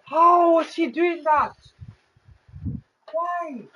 How was he doing that? Why?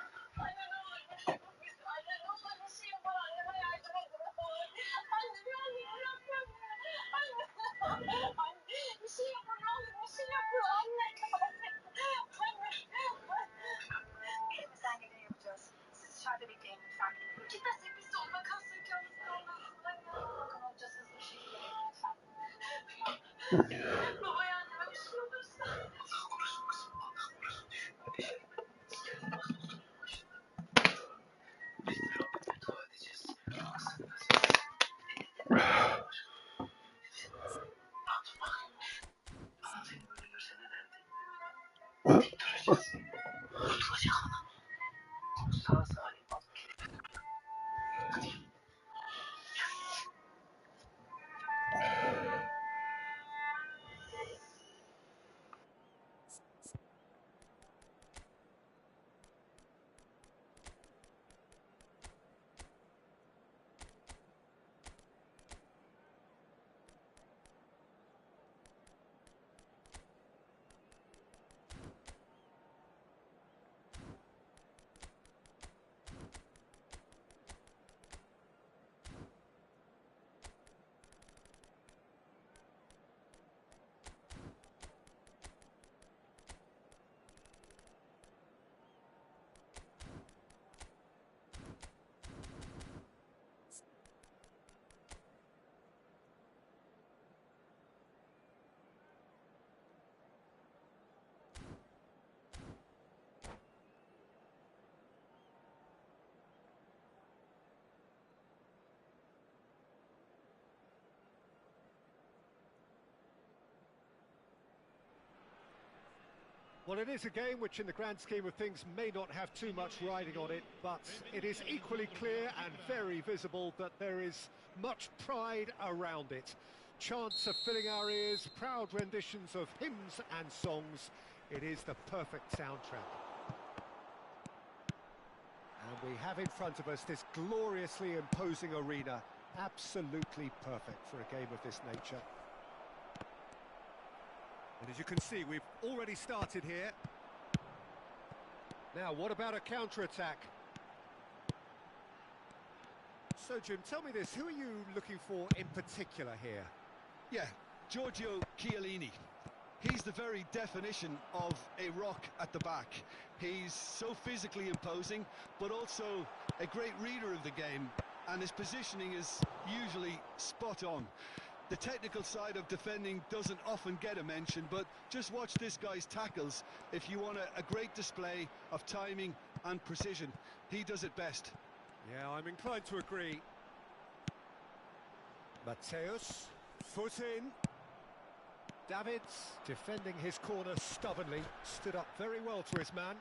Well, it is a game which in the grand scheme of things may not have too much riding on it, but it is equally clear and very visible that there is much pride around it. Chants are filling our ears, proud renditions of hymns and songs. It is the perfect soundtrack. And we have in front of us this gloriously imposing arena, absolutely perfect for a game of this nature. And as you can see, we've already started here. Now, what about a counter-attack? So, Jim, tell me this, who are you looking for in particular here? Yeah, Giorgio Chiellini. He's the very definition of a rock at the back. He's so physically imposing, but also a great reader of the game, and his positioning is usually spot on. The technical side of defending doesn't often get a mention, but just watch this guy's tackles if you want a great display of timing and precision. He does it best. Yeah, I'm inclined to agree. Mateus, foot in. Davids, defending his corner stubbornly, stood up very well to his man.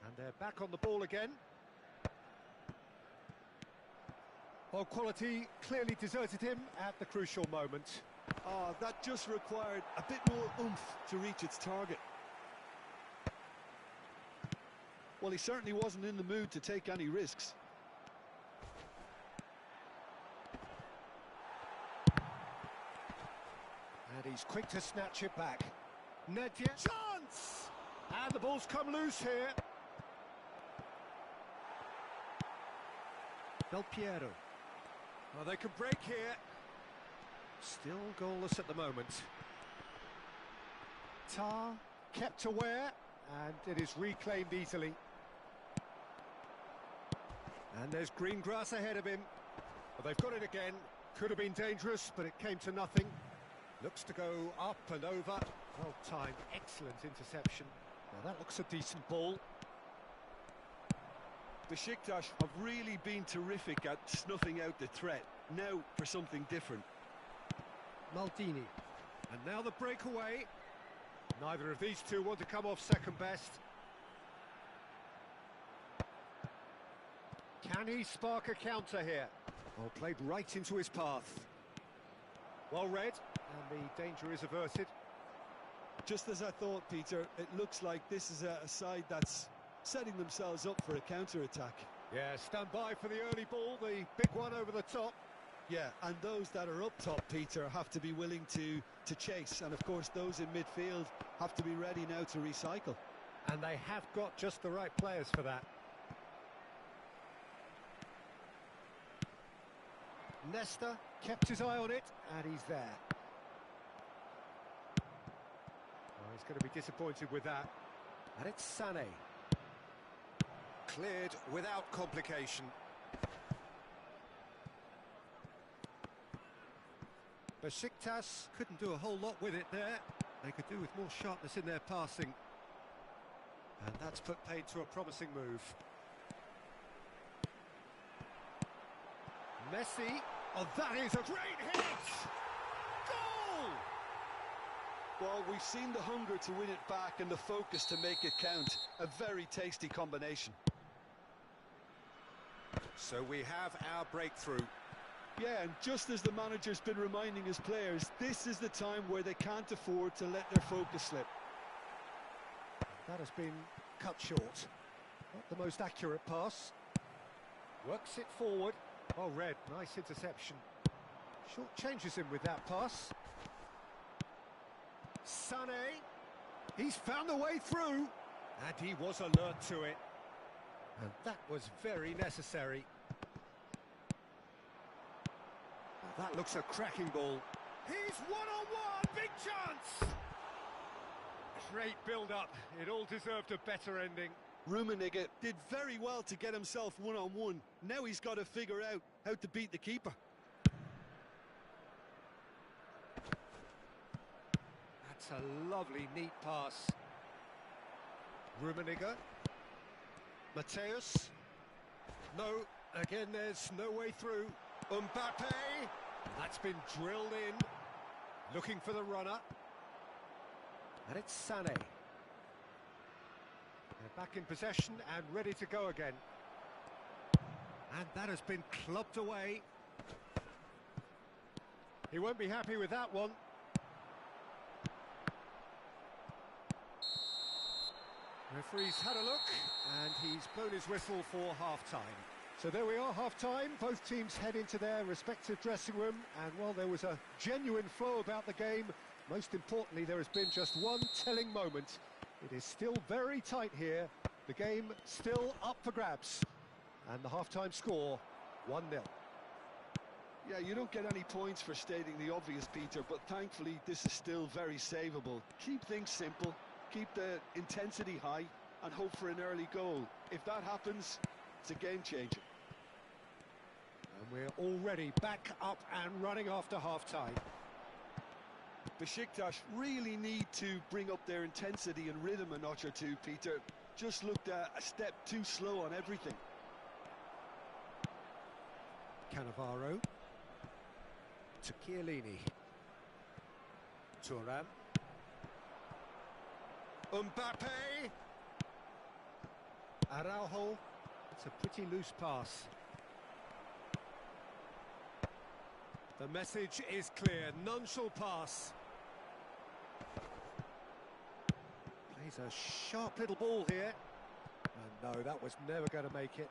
And they're back on the ball again. Well, quality clearly deserted him at the crucial moment. That just required a bit more oomph to reach its target. Well, he certainly wasn't in the mood to take any risks. And he's quick to snatch it back. Nedved, chance! And the ball's come loose here. Del Piero. Well, they can break here. Still goalless at the moment. Tar kept aware, and it is reclaimed easily. And there's green grass ahead of him. Well, they've got it again. Could have been dangerous, but it came to nothing. Looks to go up and over. Well timed, excellent interception. Now that looks a decent ball. Besiktas have really been terrific at snuffing out the threat. Now for something different. Maldini. And now the breakaway. Neither of these two want to come off second best. Can he spark a counter here? Oh, played right into his path. Well read, and the danger is averted. Just as I thought, Peter, it looks like this is a side that's setting themselves up for a counter-attack. Yeah, stand by for the early ball, the big one over the top. Yeah, and those that are up top, Peter, have to be willing to chase. And, of course, those in midfield have to be ready now to recycle. And they have got just the right players for that. Nesta kept his eye on it, and he's there. Oh, he's going to be disappointed with that. And it's Sané. Cleared without complication. Besiktas couldn't do a whole lot with it there. They could do with more sharpness in their passing. And that's put paid to a promising move. Messi. Oh, that is a great hit! Goal! Well, we've seen the hunger to win it back and the focus to make it count. A very tasty combination. So we have our breakthrough. Yeah, and just as the manager's been reminding his players, this is the time where they can't afford to let their focus slip. That has been cut short. Not the most accurate pass. Works it forward. Well read, nice interception. Short changes him with that pass. Sané. He's found a way through. And he was alert to it. And that was very necessary. That looks a cracking ball. He's one-on-one, big chance! Great build-up, it all deserved a better ending. Rummenigge did very well to get himself one-on-one. Now he's got to figure out how to beat the keeper. That's a lovely, neat pass. Rummenigge. Mateus. No, again there's no way through. Mbappe. That's been drilled in. Looking for the runner. And it's Sané. They're back in possession and ready to go again. And that has been clubbed away. He won't be happy with that one. Referee's had a look, and he's blown his whistle for half-time. So there we are, half-time. Both teams head into their respective dressing room, and while there was a genuine flow about the game, most importantly, there has been just one telling moment. It is still very tight here. The game still up for grabs. And the half-time score, 1-0. Yeah, you don't get any points for stating the obvious, Peter, but thankfully this is still very savable. Keep things simple, keep the intensity high, and hope for an early goal. If that happens, it's a game changer. And we're already back up and running after half-time. Besiktas really need to bring up their intensity and rhythm a notch or two, Peter. Just looked a step too slow on everything. Cannavaro. To Chiellini. Thuram. Mbappe. Araujo. It's a pretty loose pass. The message is clear. None shall pass. Plays a sharp little ball here. And no, that was never going to make it.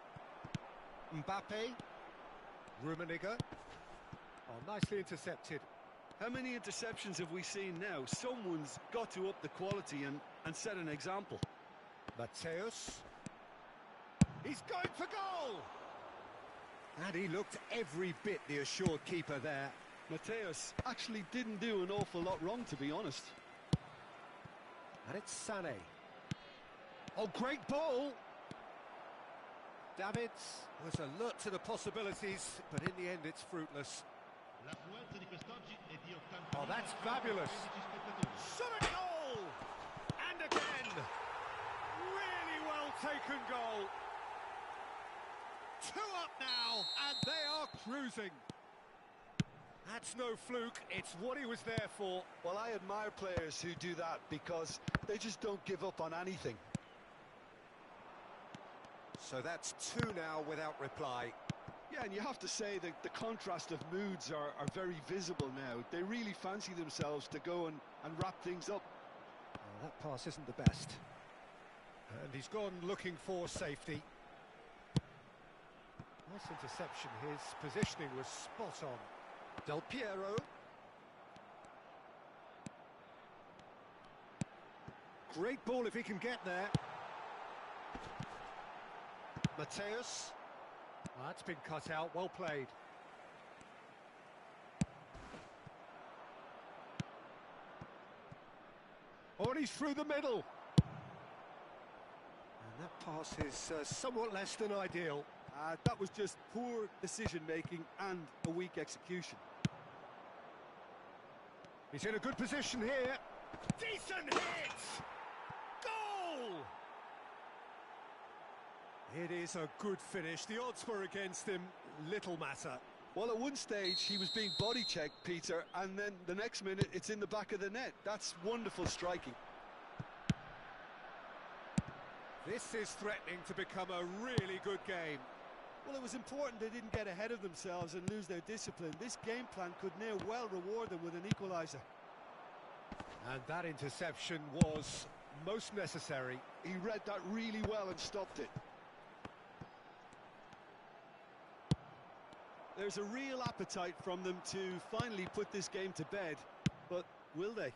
Mbappe. Rummenigge. Oh, nicely intercepted. How many interceptions have we seen now? Someone's got to up the quality and set an example. Mateus. He's going for goal! And he looked every bit the assured keeper there. Mateus actually didn't do an awful lot wrong, to be honest. And it's Sané. Oh, great ball! Davids was alert to the possibilities, but in the end it's fruitless. Oh, that's fabulous. Shot a goal! And again! Really well taken goal. 2 up now, and they are cruising. That's no fluke, it's what he was there for. Well, I admire players who do that because they just don't give up on anything. So that's 2 now without reply. Yeah, and you have to say that the contrast of moods are very visible now. They really fancy themselves to go and wrap things up. Well, that pass isn't the best. And he's gone looking for safety. Nice interception. His positioning was spot on. Del Piero. Great ball if he can get there. Mateus. Well, that's been cut out. Well played. Oh, and he's through the middle. And that pass is somewhat less than ideal. That was just poor decision-making and a weak execution. He's in a good position here. Decent hit! Goal! It is a good finish. The odds were against him. Little matter. Well, at one stage, he was being body-checked, Peter, and then the next minute, it's in the back of the net. That's wonderful striking. This is threatening to become a really good game. Well, it was important they didn't get ahead of themselves and lose their discipline. This game plan could now well reward them with an equaliser. And that interception was most necessary. He read that really well and stopped it. There's a real appetite from them to finally put this game to bed, but will they?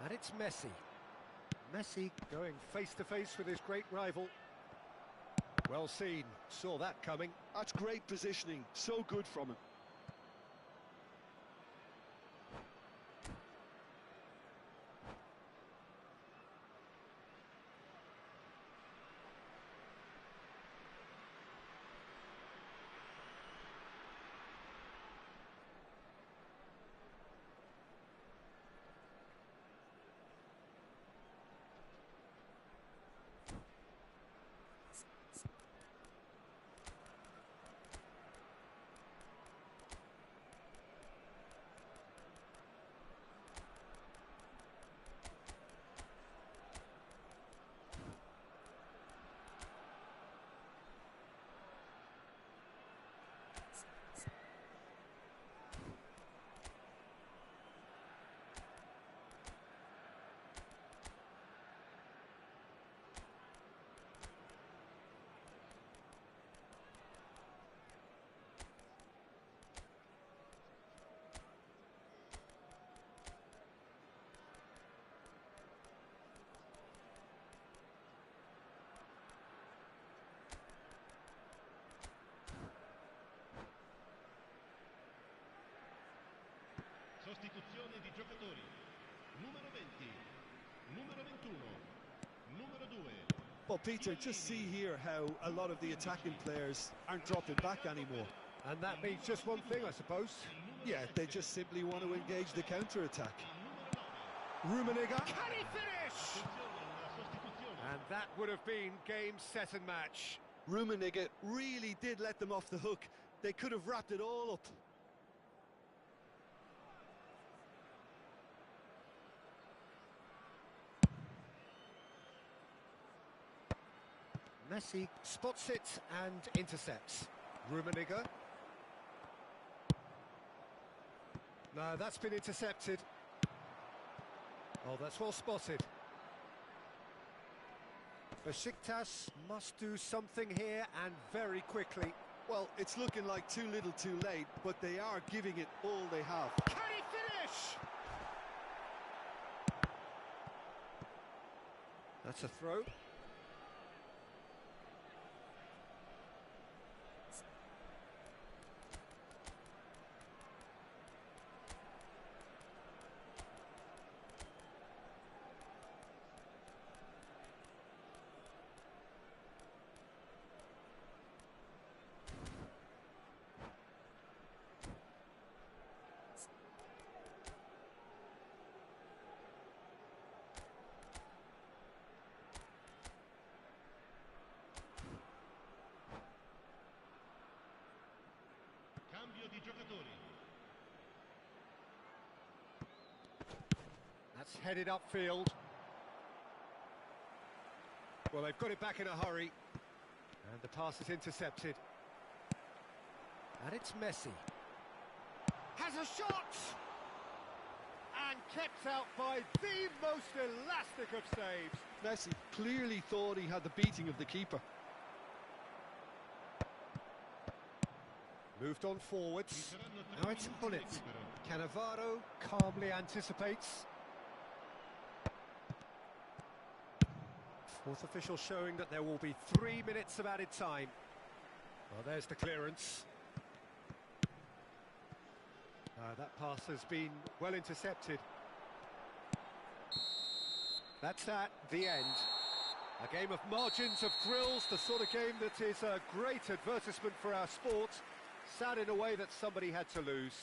And it's Messi. Messi going face-to-face with his great rival. Well seen, saw that coming. That's great positioning, so good from him. Sostituzione di giocatori. Numero 20, numero 21, numero 2. Well, Peter, just see here how a lot of the attacking players aren't dropping back anymore. And that means just one thing, I suppose. Yeah, they just simply want to engage the counter-attack. Rummenigge. Can he finish? And that would have been game, set and match. Rummenigge really did let them off the hook. They could have wrapped it all up. Messi spots it and intercepts. Rummenigge. No, that's been intercepted. Oh, that's well spotted. Besiktas must do something here and very quickly. Well, it's looking like too little too late, but they are giving it all they have. Can he finish? That's a throw. Cambio di giocatori. It's headed upfield. Well, they've got it back in a hurry. And the pass is intercepted. And it's Messi. Has a shot! And kept out by the most elastic of saves. Messi clearly thought he had the beating of the keeper. Moved on forwards. Now it's Bullet. Cannavaro calmly anticipates. Fourth official showing that there will be 3 minutes of added time. Well, there's the clearance. That pass has been well intercepted. That's that, the end. A game of margins, of thrills, the sort of game that is a great advertisement for our sport. Sad in a way that somebody had to lose.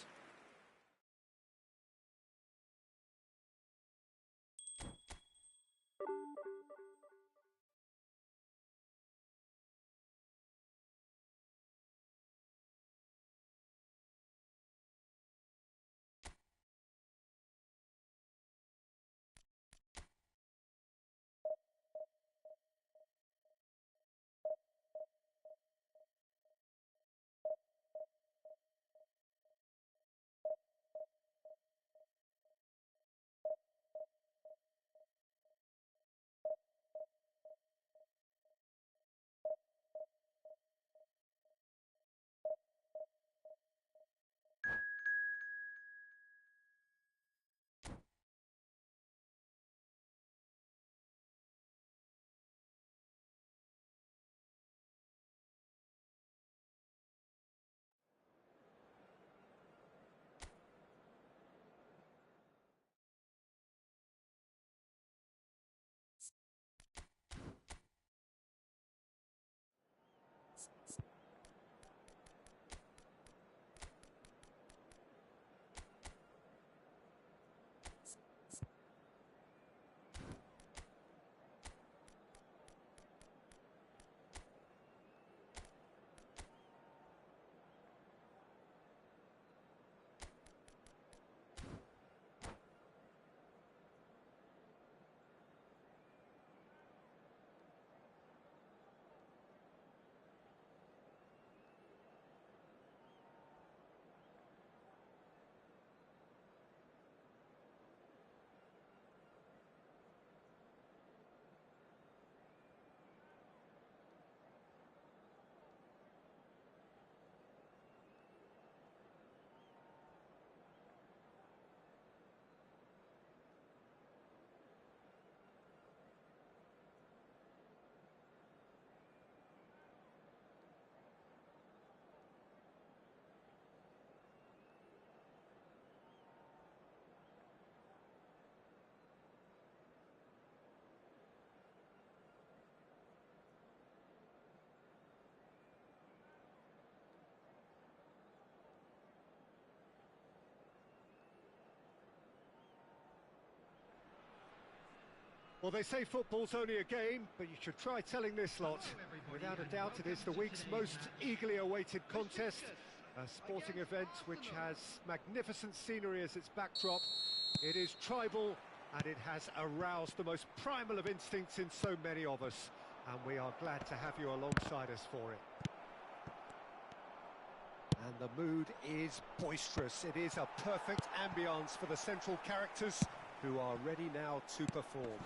Well, they say football's only a game, but you should try telling this lot. Without a doubt, it is the week's most eagerly awaited contest. A sporting event which has magnificent scenery as its backdrop. It is tribal, and it has aroused the most primal of instincts in so many of us. And we are glad to have you alongside us for it. And the mood is boisterous. It is a perfect ambience for the central characters who are ready now to perform.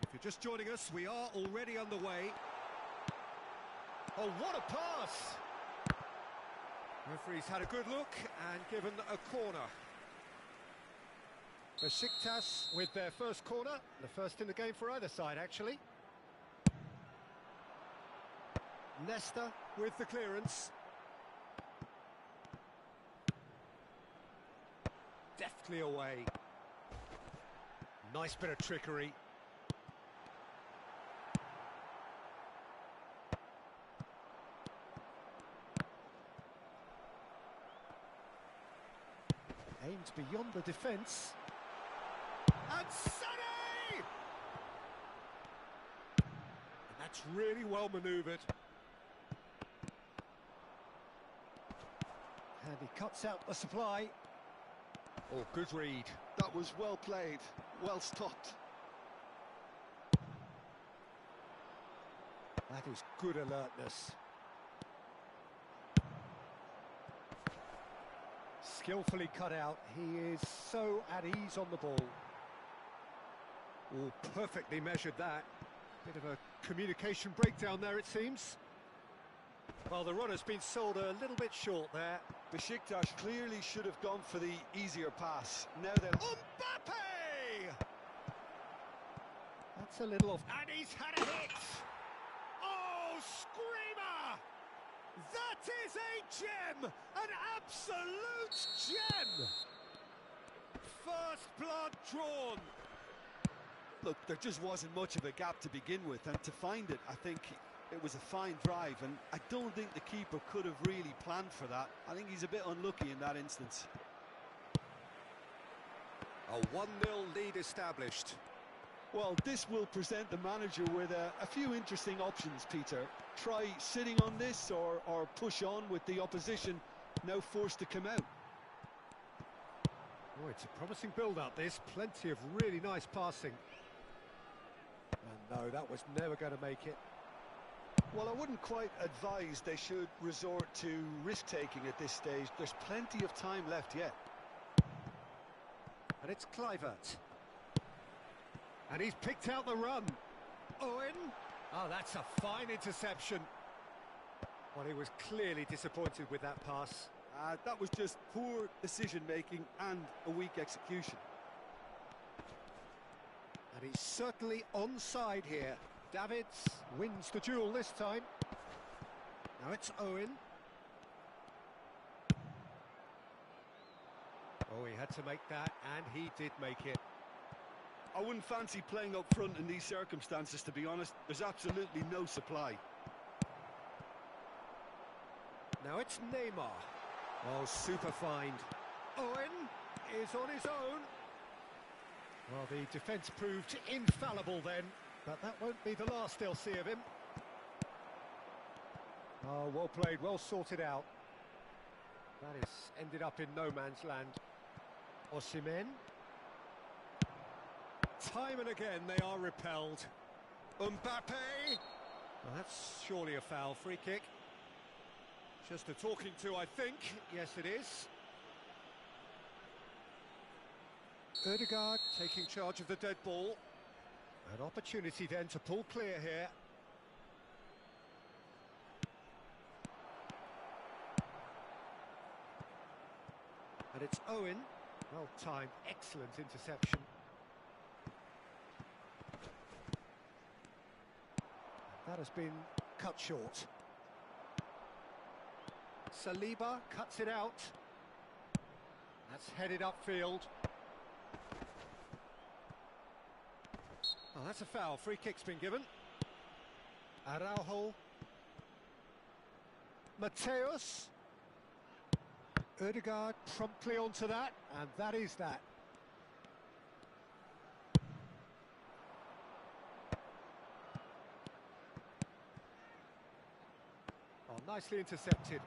If you're just joining us, we are already underway. Oh, what a pass! Referee's had a good look and given a corner. Besiktas with their first corner, the first in the game for either side, actually. Nesta with the clearance. Deftly away. Nice bit of trickery. Aimed beyond the defence. And Sonny! And that's really well manoeuvred. And he cuts out the supply. Oh, good read. That was well played, well stopped. That is good alertness. Skillfully cut out. He is so at ease on the ball. Oh, perfectly measured that. Bit of a communication breakdown there, it seems. Well, the runner's been sold a little bit short there. Besiktas clearly should have gone for the easier pass. Now they'll... Mbappe! That's a little off. And he's had a hit! Oh, screamer! That is a gem! An absolute gem! First blood drawn. Look, there just wasn't much of a gap to begin with, and to find it, I think it was a fine drive, and I don't think the keeper could have really planned for that. I think he's a bit unlucky in that instance. A 1-0 lead established. Well, this will present the manager with a few interesting options, Peter. Try sitting on this or push on with the opposition now forced to come out. Oh, it's a promising build-up, this. Plenty of really nice passing. And no, that was never going to make it. Well, I wouldn't quite advise they should resort to risk-taking at this stage. There's plenty of time left yet. And it's Kluivert. And he's picked out the run. Owen. Oh, that's a fine interception. Well, he was clearly disappointed with that pass. That was just poor decision-making and a weak execution. And he's certainly onside here. Davids wins the duel this time. Now it's Owen. Oh, he had to make that, and he did make it. I wouldn't fancy playing up front in these circumstances, to be honest. There's absolutely no supply. Now it's Neymar. Oh, super find. Owen is on his own. Well, the defence proved infallible then, but that won't be the last they'll see of him. Oh, well played, well sorted out. That is ended up in no man's land. Osimhen. Time and again they are repelled. Mbappe! Well, that's surely a foul. Free kick. Just a talking to, I think. Yes, it is. Ødegaard taking charge of the dead ball. An opportunity then to pull clear here. And it's Owen. Well timed, excellent interception. That has been cut short. Saliba cuts it out. That's headed upfield. Oh, that's a foul. Free kick's been given. Araujo. Mateus. Ødegaard promptly onto that, and that is that. Oh, nicely intercepted.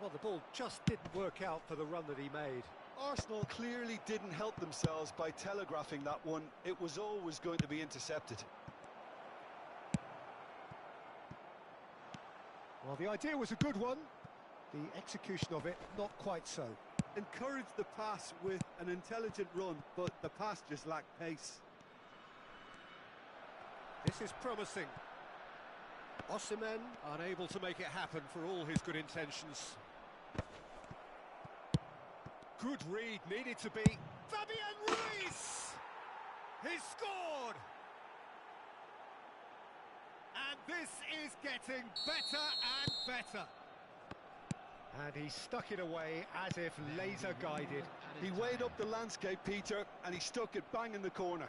Well, the ball just didn't work out for the run that he made. Arsenal clearly didn't help themselves by telegraphing that one. It was always going to be intercepted. Well, the idea was a good one. The execution of it, not quite so. Encouraged the pass with an intelligent run, but the pass just lacked pace. This is promising. Osimhen unable to make it happen for all his good intentions. Good read, needed to be. Fabian Ruiz! He scored! And this is getting better and better. And he stuck it away as if laser guided. He weighed up the landscape, Peter, and he stuck it bang in the corner.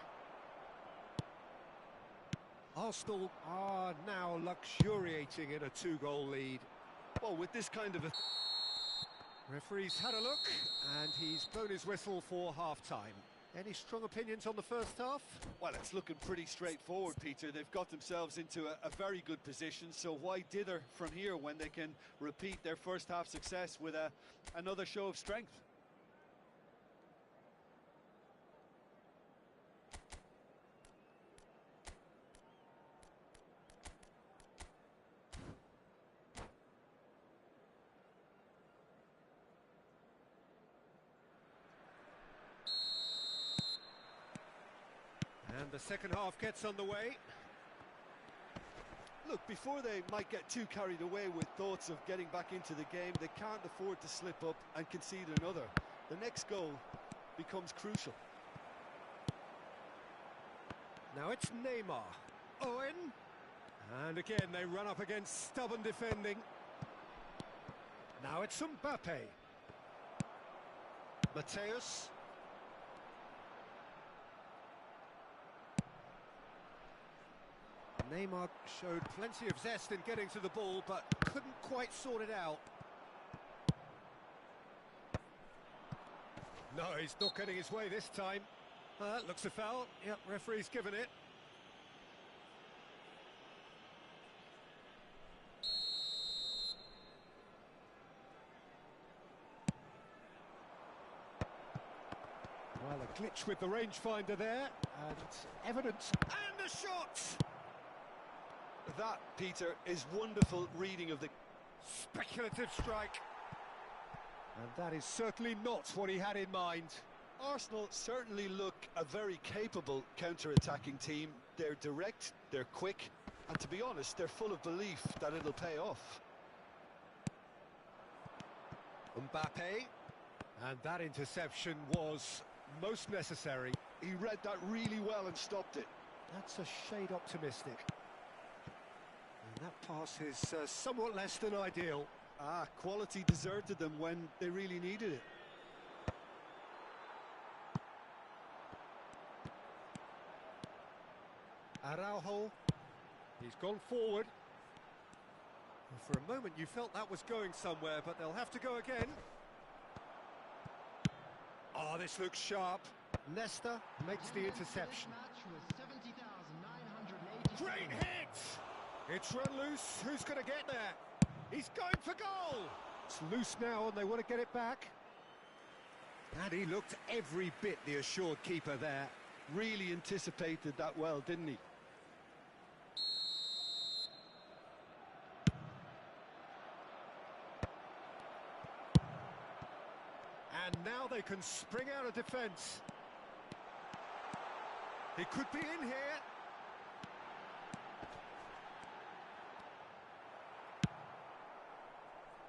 Arsenal are now luxuriating in a 2-goal lead. Well, with this kind of a... Referee's had a look, and he's blown his whistle for half-time. Any strong opinions on the first half? Well, it's looking pretty straightforward, Peter. They've got themselves into a very good position, so why dither from here when they can repeat their first half success with another show of strength? And the second half gets underway. Look, before they might get too carried away with thoughts of getting back into the game, they can't afford to slip up and concede another. The next goal becomes crucial. Now it's Neymar. Owen. And again, they run up against stubborn defending. Now it's Mbappe. Mateus. Neymar showed plenty of zest in getting to the ball, but couldn't quite sort it out. No, he's not getting his way this time. Looks a foul. Yep, referee's given it. Well, a glitch with the rangefinder there, and evidence. And the shot! That, Peter, is wonderful reading of the... Speculative strike. And that is certainly not what he had in mind. Arsenal certainly look a very capable counter-attacking team. They're direct, they're quick, and to be honest, they're full of belief that it'll pay off. Mbappe. And that interception was most necessary. He read that really well and stopped it. That's a shade optimistic. And that pass is somewhat less than ideal. Quality deserted them when they really needed it. Araujo. He's gone forward. For a moment you felt that was going somewhere, but they'll have to go again. Oh, this looks sharp. Nesta makes the interception. Great hit! It's run loose. Who's going to get there? He's going for goal! It's loose now and they want to get it back. And he looked every bit the assured keeper there. Really anticipated that well, didn't he? And now they can spring out of defence. He could be in here.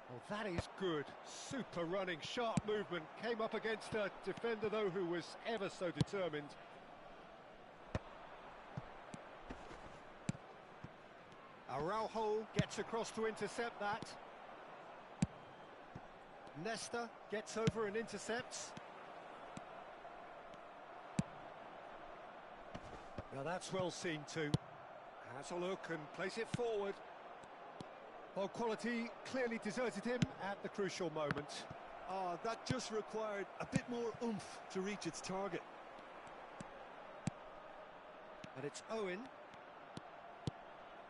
Well, that is good. Super running, sharp movement. Came up against a defender, though, who was ever so determined. Araujo gets across to intercept that. Nesta gets over and intercepts. Now that's well seen too. Has a look and plays it forward. Well, quality clearly deserted him at the crucial moment. That just required a bit more oomph to reach its target. And it's Owen.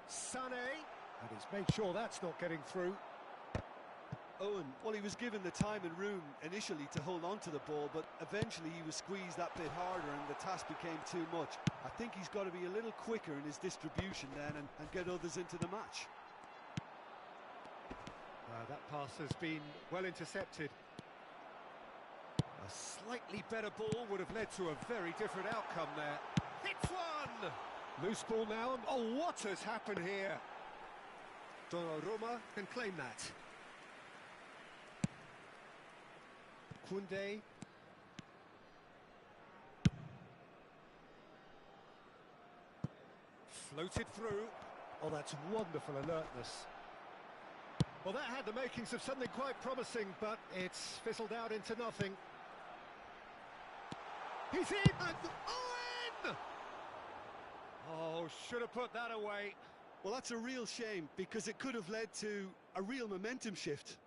Sané. And he's made sure that's not getting through. Owen, well, he was given the time and room initially to hold on to the ball, but eventually he was squeezed that bit harder and the task became too much. I think he's got to be a little quicker in his distribution then and get others into the match. That pass has been well intercepted. A slightly better ball would have led to a very different outcome there. Hits one! Loose ball now. Oh, what has happened here? Donnarumma can claim that. Koundé. Floated through. Oh, that's wonderful alertness. Well, that had the makings of something quite promising, but it's fizzled out into nothing. He's in! And Owen! Oh, should have put that away. Well, that's a real shame, because it could have led to a real momentum shift.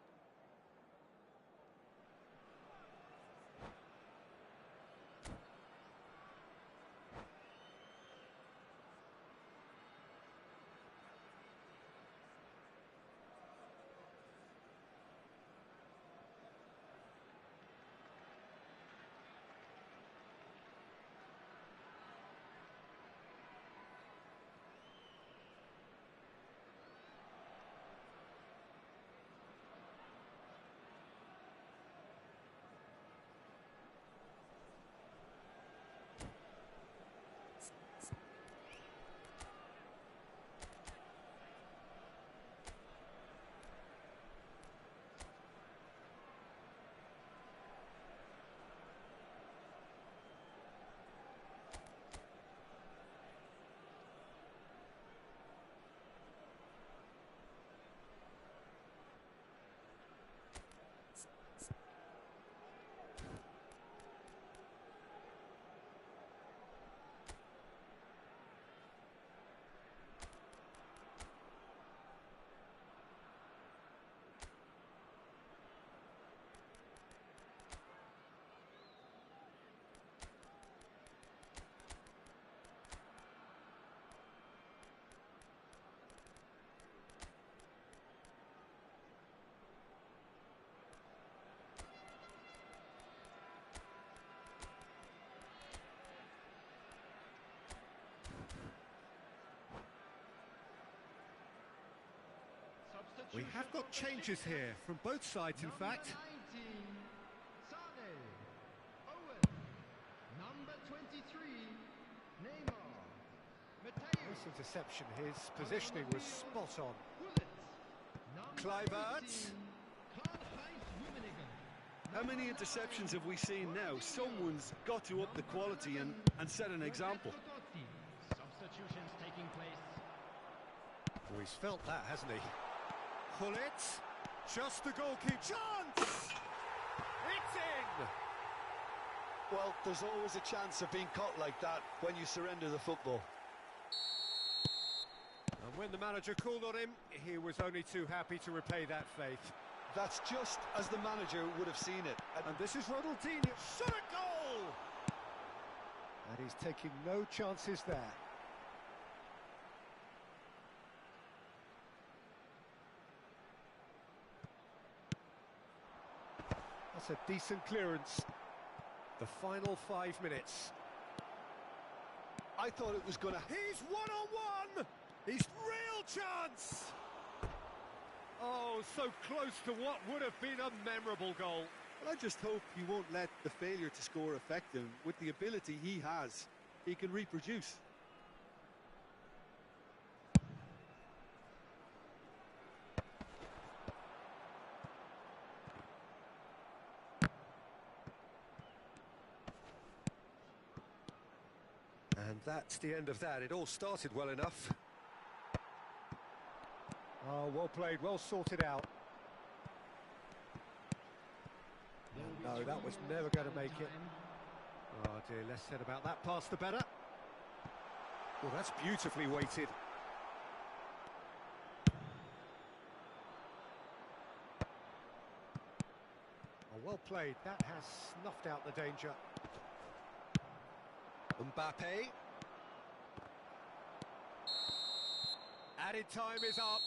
We have got changes here from both sides, in fact. Number 23, Neymar. Nice interception, his positioning was spot on. Kluivert. How many interceptions have we seen now? Someone's got to up the quality and set an example. Substitutions taking place. Oh, he's felt that, hasn't he? Gullit, just the goalkeeper. Chance! It's in! Well, there's always a chance of being caught like that when you surrender the football. And when the manager called on him, he was only too happy to repay that faith. That's just as the manager would have seen it. And this is Ronaldinho. Shot a goal! And he's taking no chances there. That's a decent clearance. The final 5 minutes. I thought it was going to... He's one-on-one! He's real chance! Oh, so close to what would have been a memorable goal. Well, I just hope he won't let the failure to score affect him. With the ability he has, he can reproduce. And that's the end of that. It all started well enough. Oh, well played, well sorted out. No, that was never going to make it. Oh dear, less said about that pass the better. Well, that's beautifully weighted. Oh, well played, that has snuffed out the danger. Mbappe. Added time is up,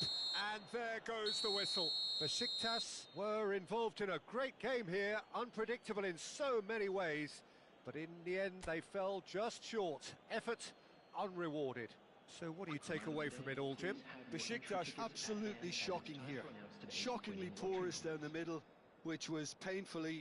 and there goes the whistle. Besiktas were involved in a great game here, unpredictable in so many ways, but in the end they fell just short. Effort unrewarded. So what do you take away from it all, Jim? Besiktas absolutely shocking here. Shockingly porous down the middle, which was painfully